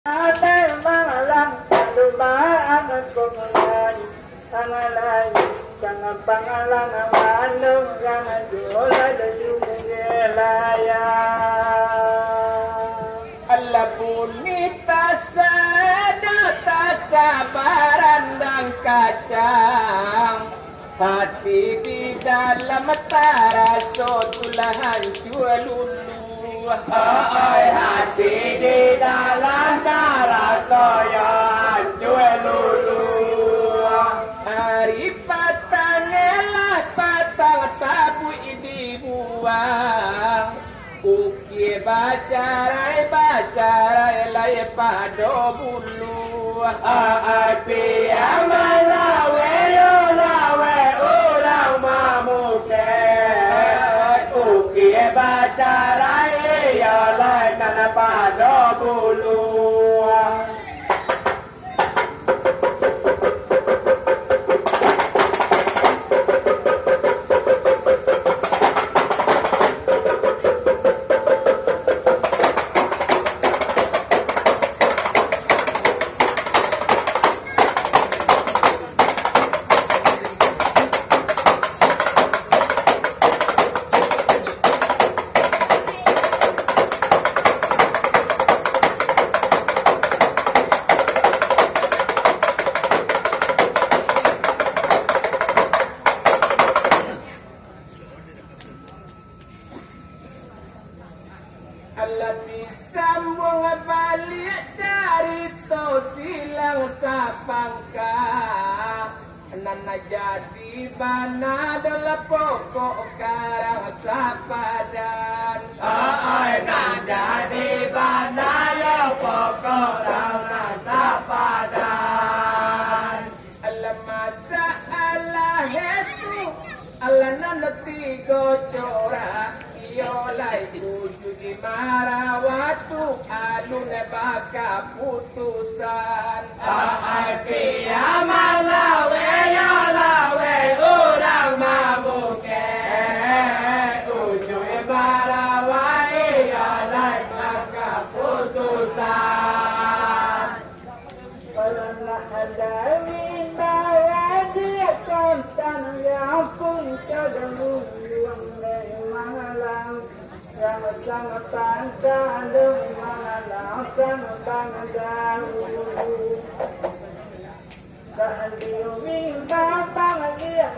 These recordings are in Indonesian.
Ada malang kalumaan kumulan Tangalay Tangang pangalan ang manong Yang diola dan jumelaya Allah punita sadata sabaran dan kacang Hati di dalam taraso tulahan jualulu Ay hati di dalam taraso yang jualulu Hari patang elak patang sabu dibuang Uki bacarai lai pado bulu Ay pia malawe yo lawe urang mamuke Uki bacarai yo lai kana pado bulu Allah disambung balik cerita silang sapangka Nana jadi bana dalam pokok karang sapadan Ay nan jadi bana ya pokok karang sapadan Allah masalah itu Allah nanti gocora Yolai tuju di marawatu alun baka putusan Ay pia malawe yolawe urang mamuke Tuju di marawai yolai baka putusan Kalau ada mintawa dia kontan yang pun cadamu Yang sangat panjang dengan sangat panjang Dan diminta panggil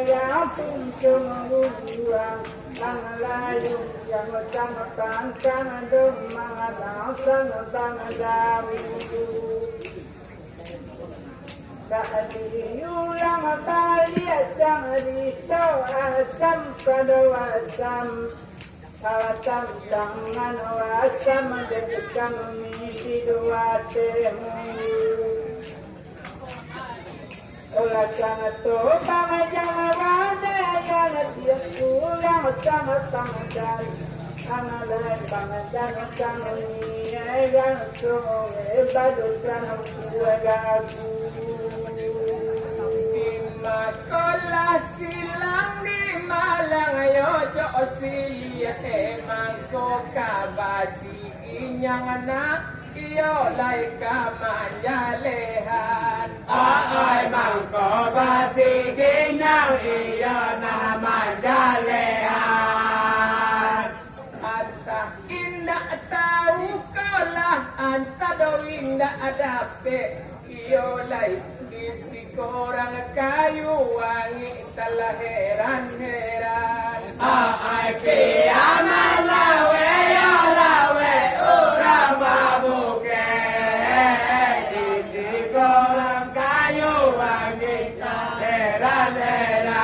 yang pun cuma buang Tangan layu yang sangat panjang dengan sangat panjang Dan diulang balik jangan ditau asam pada asam Kawasan tangan wasa mendekat mimpi dua temu Olah jangan tobang jangan wada jangan tiap pulang sama tangan Tangan lain tangan jangan ni jangan sungai badu jangan kue gagu Makola silang di malang ayo jo silia mangko kabasi inyang anak iyo lai kamanjalehan ay mangko basi inyang iyo na manjalehan anta indah tahu kolah anta do indah adape iyo lai isi korang kayu wangi telah heran-heran Ay pia malawe ya lawe urang mamuke Isi korang kayu wangi heran-heran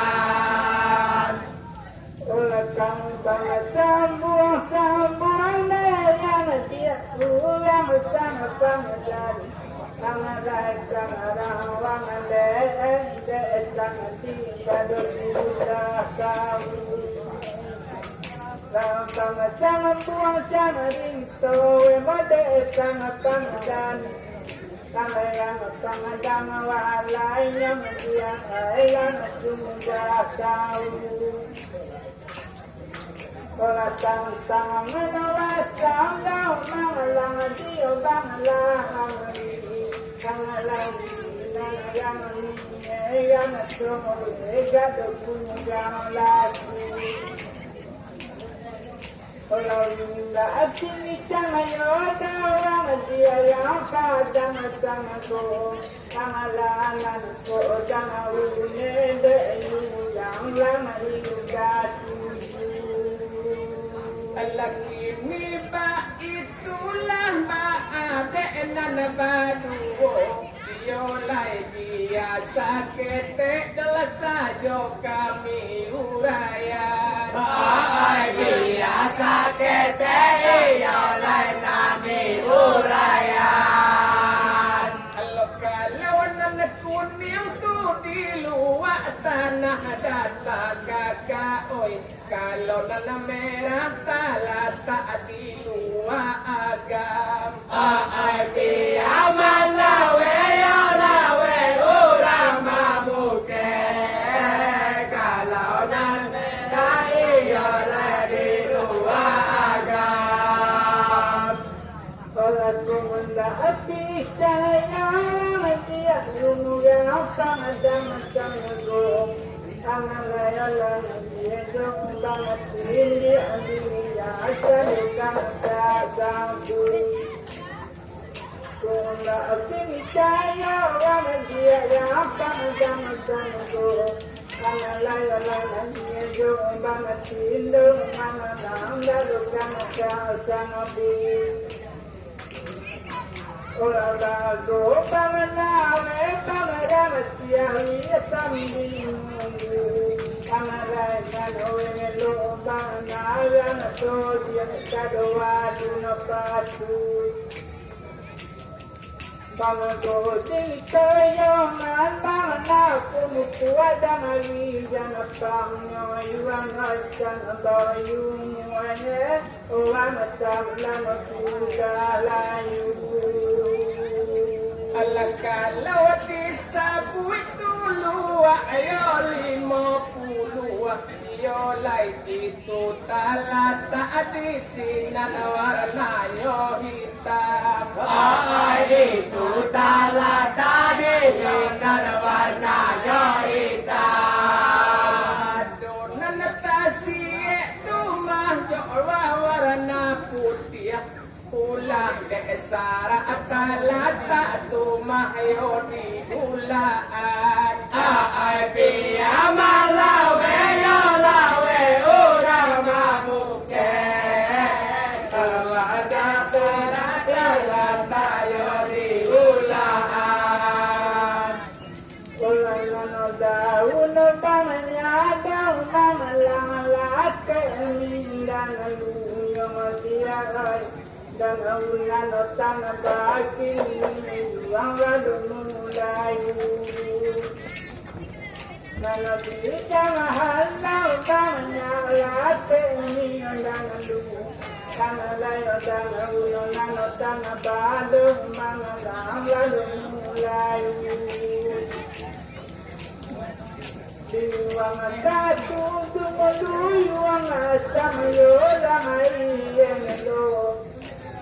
Ulekang bangga sambung-sambung yang dia kurang sama pangeran Tangan wangan de tangan tiga sudah kamu Tangan sangat buang jangan rinto Emode sangat pangan Tangan jangan walai yang mendiang yang sudah kamu Ola tang tang menawa sandau mangalang dio bangalang kangalang yang yang semua gado punya lagi. Ola linda akini changa yoda wang dia yang kadang sama ko kangalang ko danga wune de yang lama hingga Alakini ba itulah maadenan baduo Yolai biasa kete delasa jo kami urayan Ay biasa kete yolai nami urayan Kalau nanak kuning tu di luar tanah data kakak oi Kalau nana merah talata di luar agam Ay biaman lawe yolawe urang mamuke Kalau nan dai yolai di luar agam Salat kumunda api cahaya dia lunu yang sama sama go Angalaya dia jong banget ini dia asal sampu Kumunda api cahaya dia yang sama go Angalaya dia jong banget ini lalu sampu Ora go pangalame pangarama siya sambi pangaray na noe lo pangaray na so dia kadawa na patu Pangago tayo man pangana kumukuha damali na pangyo iwan asan abayong wane o amasabla magkudalayo Alas kalau di sabu itu luar ayo 50 Yolai itu talata di sinan warnanya hitam Ay itu talata di sinar warnanya hitam Adonan tasi itu mah warna putih Pulang desar talata tu mayo di bulan Ay biaman lawe yolawe urang mamuke Kalau ada serat jalan tayo di ulaan Ulan no daun no pamanyada mamalangalat kailan luyong diaray dan ulan no tanabaki ang radumulayo Nanabika mahal na pamanyalat kailan luyo Kanalayo dan ulan no tanabado mangalang radumulayo Diwang datu dumuluyuang asamayo lamayin lo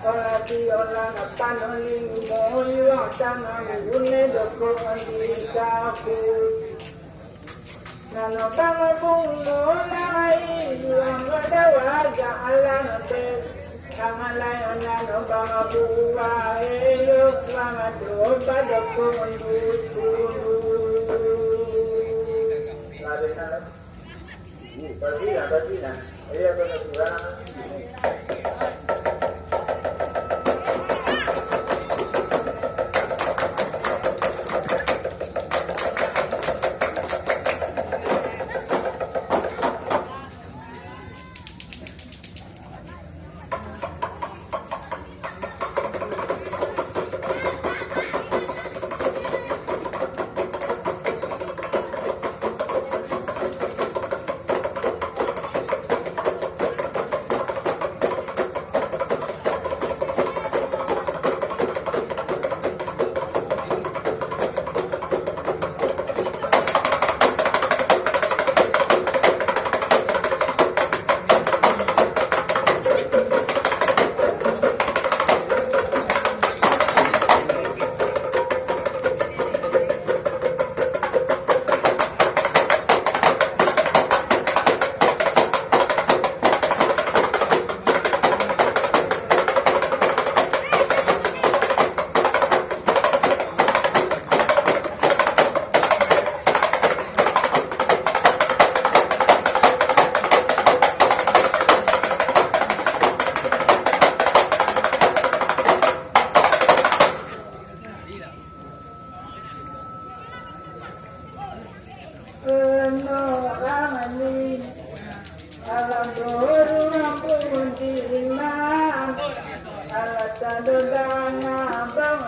Orati orang panoling mo yung tanang une doko ang isapu Nano bang mo lamayin yung wadawaga alang te Kamalayo nano bang buhay yung mga doba doko ang dutulu Perdina. Ella con el programa.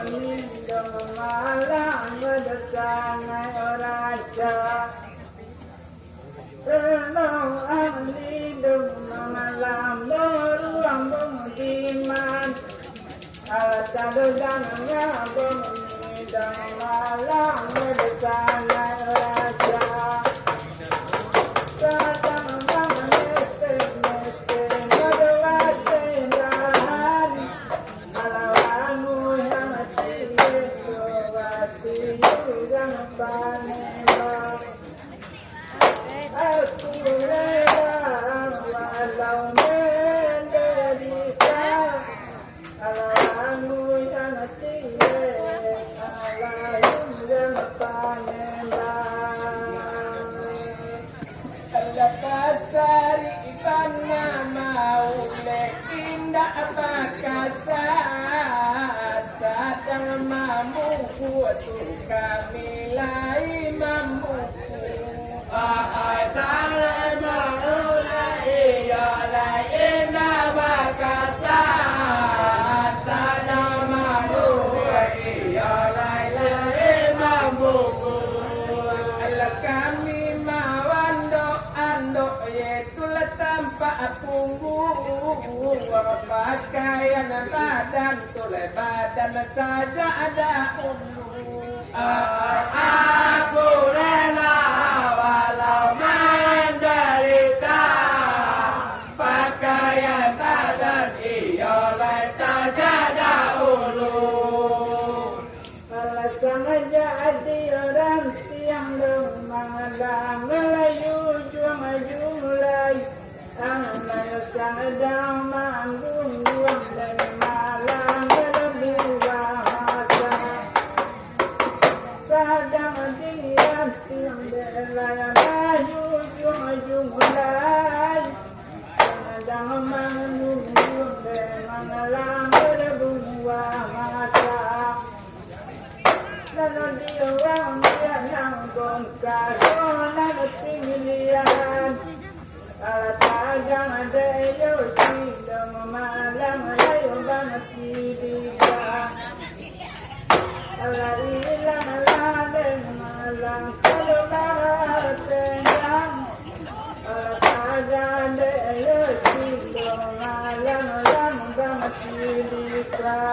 lindung malam bersanai raja Renung lindung malam beruang budiman Alata dudangnya lindung malam bersanai raja kami lai mampu pakaian badan toleh badan saja ada aku rela walau menderita pakaian badan ioleh saja dahulu kalau sengaja orang siang dan malam melayu juang julai Amal sadang manggung juang dan malam berbuah masa Sadang diam siang berlayar maju juang julai Sadang manggung juang dan malam berbuah masa Lalu diorang dia nanggung kadonan tinggian Alatagang adayo sidang malang alayo banget sidiga Alailang aladeng malang kalulatendang Alatagang adayo sidang malang alayo banget sidiga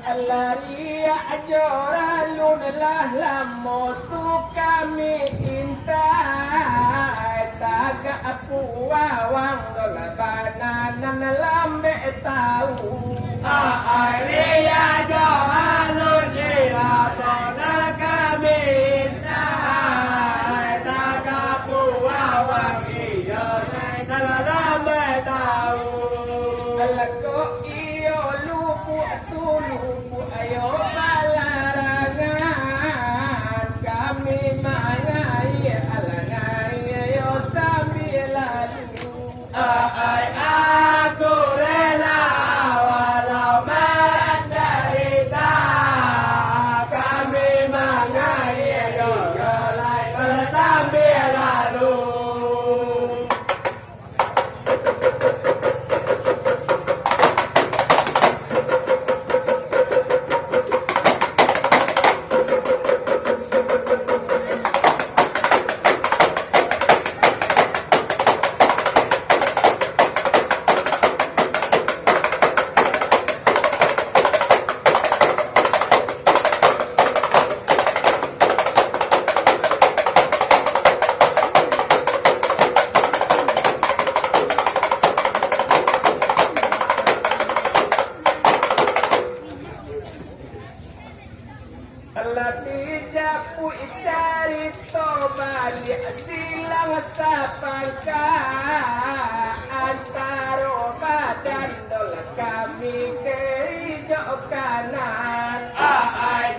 Alaria ajoralun lah lamotu kami intai taga aku wawang dolabananan lambe tahu Alaria ajoralun ilabona kami intai taga aku wawang iyoleh lambe tahu Alako iyo lupu lupu ayo balarangan kami mangai alangai ayo sambil lalu aku rela walau menderita kami mangai ioleh sambil lalu Japu cari balik silang sapangka antaro badan dol kami ke hijau kanan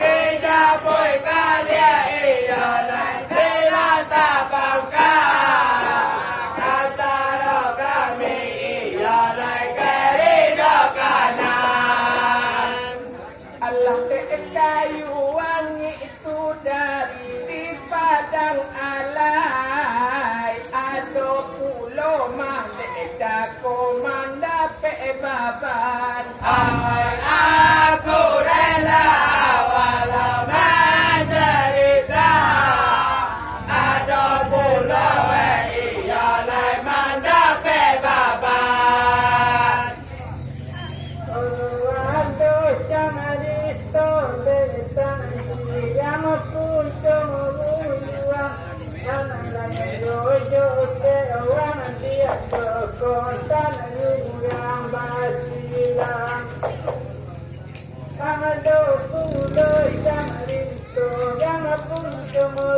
Keja boy kalia ioleh silang sapangka antaro kami ioleh ke hijau kanan Allah kayu wangi itu dari di padang alai ado pulau mande cako manda pe baban ai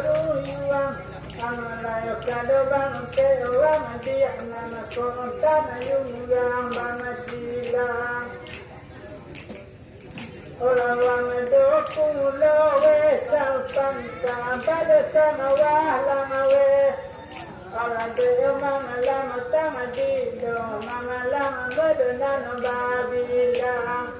ruyuang Amalayo kado bang kewa dia nama kontan yung bang silang Orang do pulo we sampan pada sama walang we Orang do mama lama tama dido mama lama bedonan babilang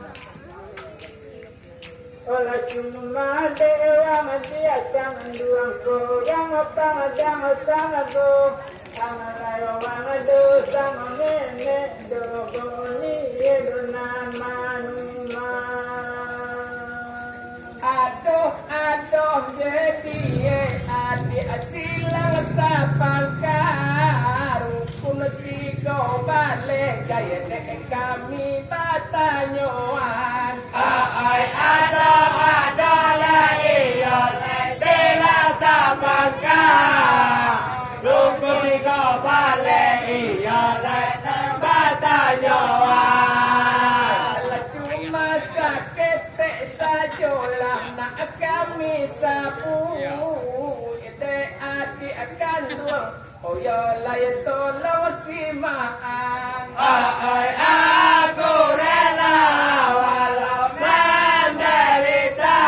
Ola cuma dewa madia jangan duang ko yang apa jangan sama go amalayo wana do sama nene do boni edonan manuma aduh jadi adi asilang sa pangkaru kuno tigo balik gaya dek kami batanyoan Ay ada la iyo sila sa bangka Lungkuni ko bale iyo batanyoan cuma sakit saja lah nak kami sapu ide adi akan dua oh ya layan tolong si maan Ay aku rela walau menderita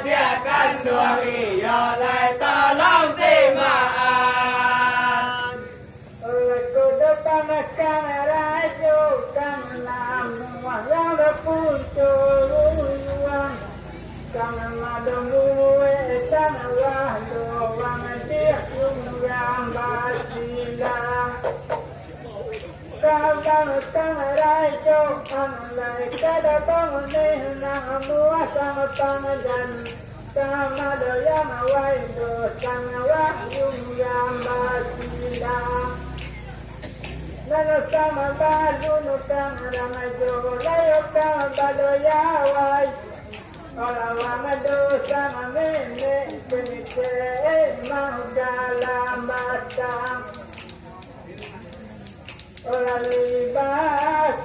dia kandung iyo lai tolong si maan Ola kodo pana kamera jo kanam yang da punto ruyuang Kama madamu sana wahdo wang dia yung basilang Kama kamera jo anlay kada panguneh na mua sama pangadan Sama doyang waido sana wah yung basilang Nano sama balu no kamera majo layo kama balo yawai Ola wama do sama mene penite mau dalam batang Ola liba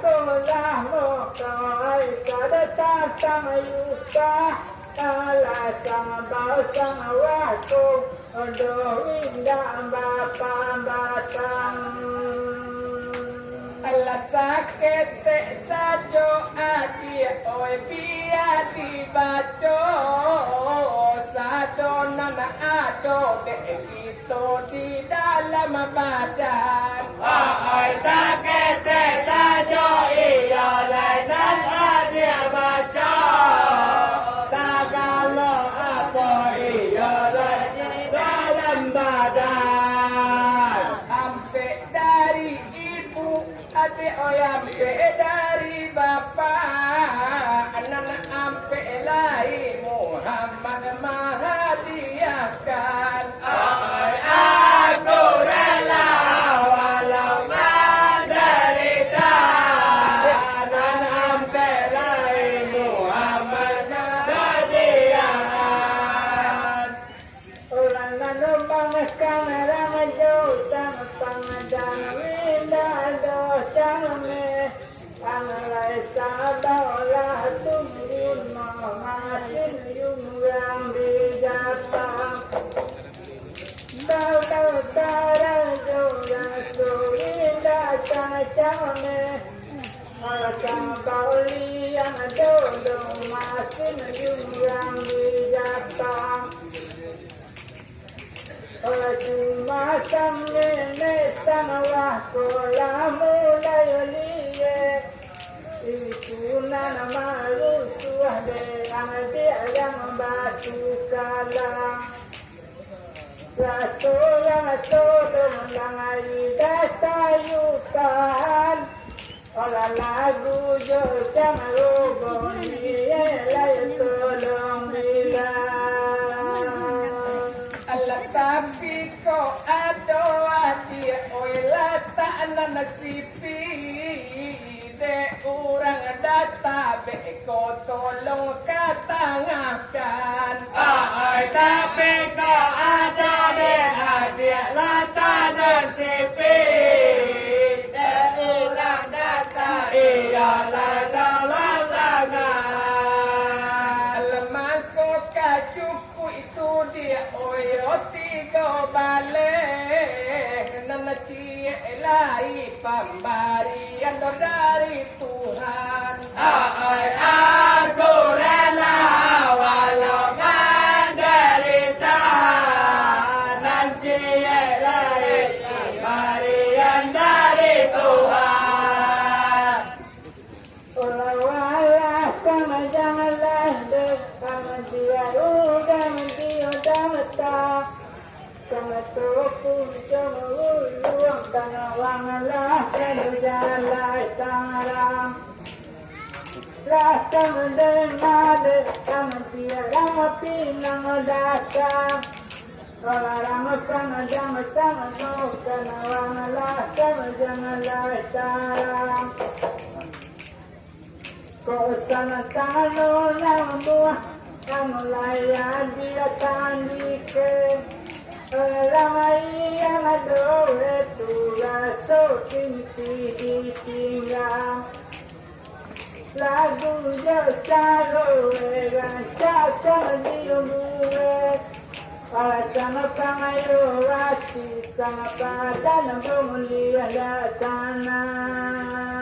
kola mo kawai kada sama yuka Ala sama bau sama wako Odo winda bapa batang Ala sakit sajo adi oi biya dibaco sado nana ado dek gitu di dalam badan Ay sakit sajo iyo lainan adia baca Sagalo apa iyo lai dalam badan ampe dari ibu ade oi ampe dari bapak anak ampe lai Muhammad mahadiakan Ay aku rela walau menderita dan ampe lai Muhammad hadiah Orang nano bang kamera majo tang pangadan winda do sangne Angalai sabaola tumbun masin yung bijapang Tau tarang jodang so winda chane Ola sabaoli yang do masin yung bijapang Ola cuma samene sama wako la mula yolie Itu nana malu suade Anadia yang batu kalang Raso yang sodom lang aida sayupan Ola lagu jo jang rogon Nielay tolong bilang Ala tapi ko ado adi oi lata na nasipi de urang data be ko tolong katangakan Ay tapi kau ada deh adik lata nasipi Ulang data iya lah dalam tangan alaman ko kacukuy kau balik nanti ilahi pemberian dari Tuhan. Aku rela walau menderita nanti ilahi pemberian dari Tuhan. Olah sama janganlah dek sama dia udah mata sama toku sama uluang tanah wangalah kalau jalan tangan lah sama dengar sama dia lama pinang datang olah lama sama no tanah wangalah sama janganlah tangan kau sana tangan nama buah kamu layan dia tandike ramai yang adore tu raso tinti ditinggal lagu jauh rancak diumure sama pangayo rasi sama padan mulia sana.